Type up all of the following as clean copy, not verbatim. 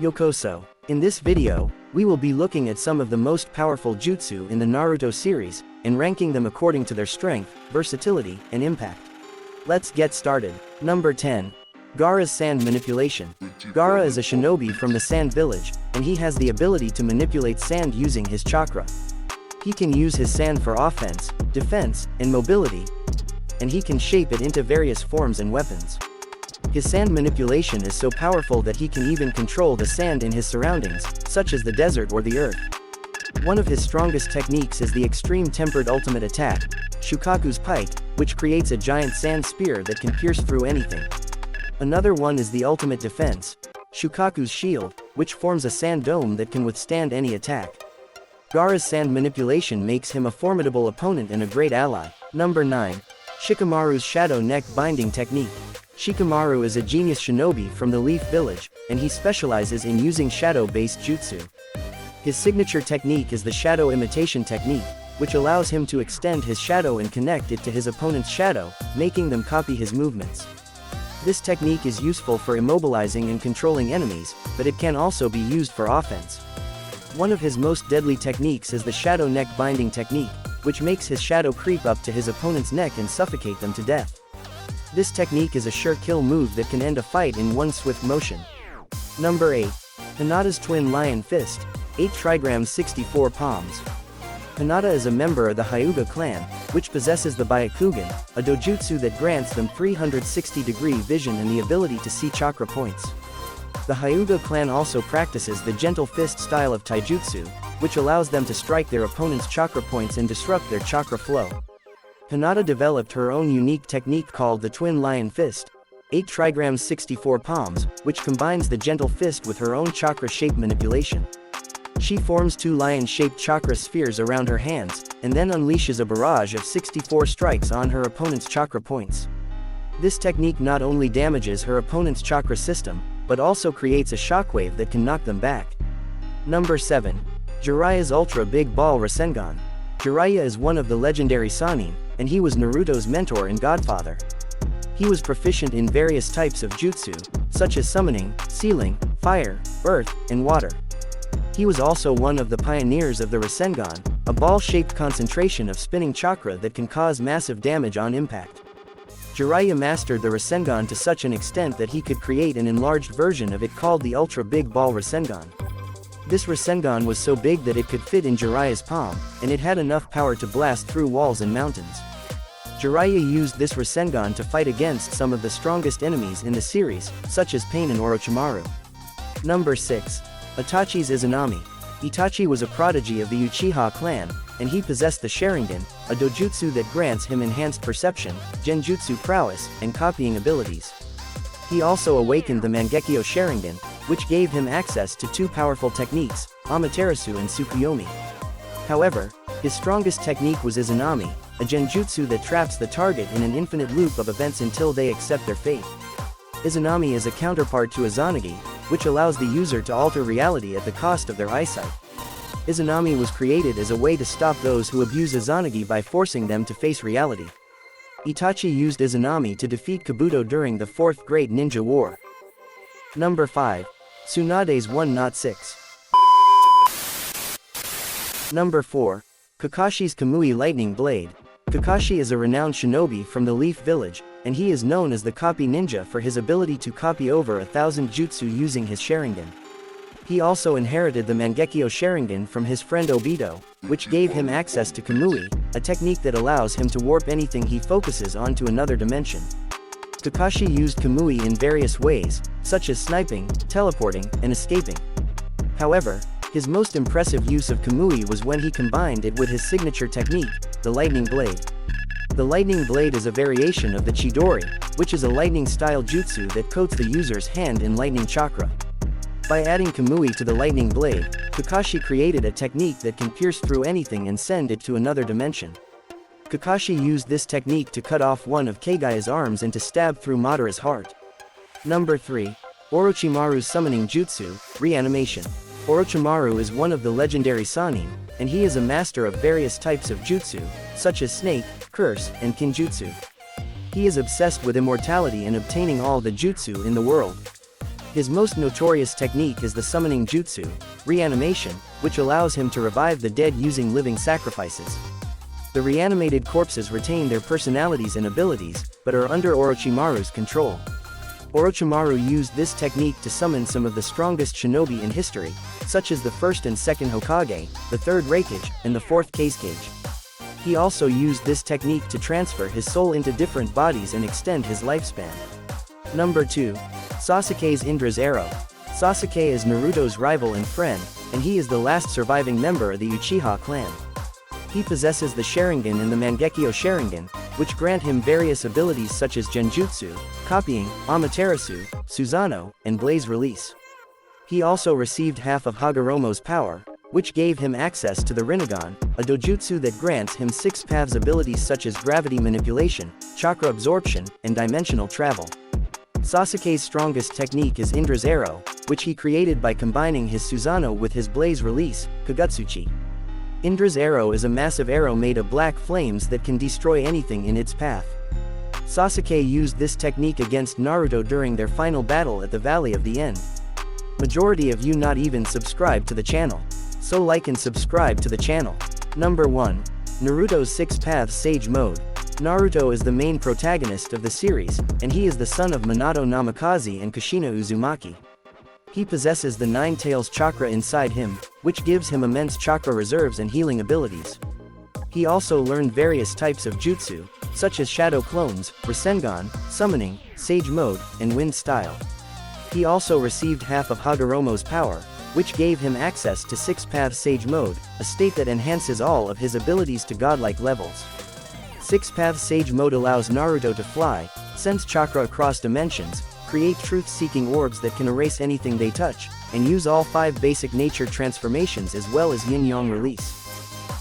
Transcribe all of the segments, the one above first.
Yokoso. In this video, we will be looking at some of the most powerful jutsu in the Naruto series, and ranking them according to their strength, versatility, and impact. Let's get started. Number 10. Gara's Sand Manipulation. Gara is a shinobi from the Sand Village, and he has the ability to manipulate sand using his chakra. He can use his sand for offense, defense, and mobility, and he can shape it into various forms and weapons. His sand manipulation is so powerful that he can even control the sand in his surroundings, such as the desert or the earth. One of his strongest techniques is the extreme tempered ultimate attack, Shukaku's Pike, which creates a giant sand spear that can pierce through anything. Another one is the ultimate defense, Shukaku's Shield, which forms a sand dome that can withstand any attack. Gara's sand manipulation makes him a formidable opponent and a great ally. Number 9. Shikamaru's Shadow Neck Binding Technique. Shikamaru is a genius shinobi from the Leaf Village, and he specializes in using shadow-based jutsu. His signature technique is the shadow imitation technique, which allows him to extend his shadow and connect it to his opponent's shadow, making them copy his movements. This technique is useful for immobilizing and controlling enemies, but it can also be used for offense. One of his most deadly techniques is the shadow neck binding technique, which makes his shadow creep up to his opponent's neck and suffocate them to death. This technique is a sure kill move that can end a fight in one swift motion. Number 8. Hinata's Twin Lion Fist, 8 trigrams 64 palms. Hinata is a member of the Hyuga clan, which possesses the Byakugan, a dojutsu that grants them 360-degree vision and the ability to see chakra points. The Hyuga clan also practices the gentle fist style of taijutsu, which allows them to strike their opponent's chakra points and disrupt their chakra flow. Hinata developed her own unique technique called the Twin Lion Fist, 8 trigrams 64 palms, which combines the gentle fist with her own chakra shape manipulation. She forms 2 lion-shaped chakra spheres around her hands, and then unleashes a barrage of 64 strikes on her opponent's chakra points. This technique not only damages her opponent's chakra system, but also creates a shockwave that can knock them back. Number 7. Jiraiya's Ultra Big Ball Rasengan. Jiraiya is one of the legendary Sannin, and he was Naruto's mentor and godfather. He was proficient in various types of jutsu, such as summoning, sealing, fire, earth, and water. He was also one of the pioneers of the Rasengan, a ball-shaped concentration of spinning chakra that can cause massive damage on impact. Jiraiya mastered the Rasengan to such an extent that he could create an enlarged version of it called the Ultra Big Ball Rasengan. This Rasengan was so big that it could fit in Jiraiya's palm, and it had enough power to blast through walls and mountains. Jiraiya used this Rasengan to fight against some of the strongest enemies in the series, such as Pain and Orochimaru. Number 6. Itachi's Izanami. Itachi was a prodigy of the Uchiha clan, and he possessed the Sharingan, a dojutsu that grants him enhanced perception, genjutsu prowess, and copying abilities. He also awakened the Mangekyo Sharingan, which gave him access to 2 powerful techniques, Amaterasu and Tsukuyomi. However, his strongest technique was Izanami, a genjutsu that traps the target in an infinite loop of events until they accept their fate. Izanami is a counterpart to Izanagi, which allows the user to alter reality at the cost of their eyesight. Izanami was created as a way to stop those who abuse Izanagi by forcing them to face reality. Itachi used Izanami to defeat Kabuto during the 4th Great Ninja War. Number 5. Tsunade's One Not 6. Number 4. Kakashi's Kamui Lightning Blade. Kakashi is a renowned shinobi from the Leaf Village, and he is known as the Copy Ninja for his ability to copy over 1,000 jutsu using his Sharingan. He also inherited the Mangekyo Sharingan from his friend Obito, which gave him access to Kamui, a technique that allows him to warp anything he focuses on to another dimension. Kakashi used Kamui in various ways, such as sniping, teleporting, and escaping. However, his most impressive use of Kamui was when he combined it with his signature technique, the Lightning Blade. The Lightning Blade is a variation of the Chidori, which is a lightning-style jutsu that coats the user's hand in lightning chakra. By adding Kamui to the Lightning Blade, Kakashi created a technique that can pierce through anything and send it to another dimension. Kakashi used this technique to cut off one of Kagaya's arms and to stab through Madara's heart. Number 3. Orochimaru's Summoning Jutsu, Reanimation. Orochimaru is one of the legendary Sannin, and he is a master of various types of jutsu, such as Snake, Curse, and Kinjutsu. He is obsessed with immortality and obtaining all the jutsu in the world. His most notorious technique is the summoning jutsu, reanimation, which allows him to revive the dead using living sacrifices. The reanimated corpses retain their personalities and abilities, but are under Orochimaru's control. Orochimaru used this technique to summon some of the strongest shinobi in history, such as the first and second Hokage, the third Raikage, and the fourth Kasage. He also used this technique to transfer his soul into different bodies and extend his lifespan. Number 2. Sasuke's Indras arrow. Sasuke is Naruto's rival and friend, and he is the last surviving member of the Uchiha clan. He possesses the Sharingan and the Mangekyo Sharingan, which grant him various abilities such as Genjutsu, Copying, Amaterasu, Susanoo, and Blaze Release. He also received half of Hagoromo's power, which gave him access to the Rinnegan, a dojutsu that grants him 6 paths abilities such as gravity manipulation, chakra absorption, and dimensional travel. Sasuke's strongest technique is Indras arrow, which he created by combining his Susanoo with his Blaze Release, Kagutsuchi. Indras arrow is a massive arrow made of black flames that can destroy anything in its path. Sasuke used this technique against Naruto during their final battle at the Valley of the End. Majority of you not even subscribe to the channel. So like and subscribe to the channel. Number 1. Naruto's 6 Paths Sage Mode. Naruto is the main protagonist of the series, and he is the son of Minato Namikaze and Kushina Uzumaki. He possesses the 9 Tails chakra inside him, which gives him immense chakra reserves and healing abilities. He also learned various types of jutsu, such as shadow clones, Rasengan, summoning, sage mode, and wind style. He also received half of Hagoromo's power, which gave him access to 6 Paths Sage Mode, a state that enhances all of his abilities to godlike levels. 6 Paths Sage Mode allows Naruto to fly, sense chakra across dimensions, create truth-seeking orbs that can erase anything they touch, and use all 5 basic nature transformations as well as yin-yang release.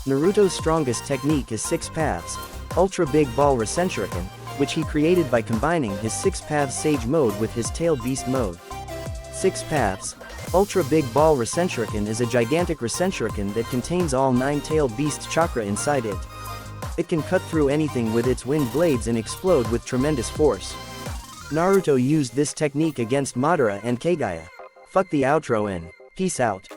Naruto's strongest technique is 6 Paths, Ultra Big Ball Rasenshuriken, which he created by combining his 6 Paths Sage Mode with his Tail Beast Mode. 6 Paths, Ultra Big Ball Rasenshuriken is a gigantic Rasenshuriken that contains all 9 Tail Beast chakra inside it. It can cut through anything with its wind blades and explode with tremendous force. Naruto used this technique against Madara and Kagaya. Fuck the outro in. Peace out.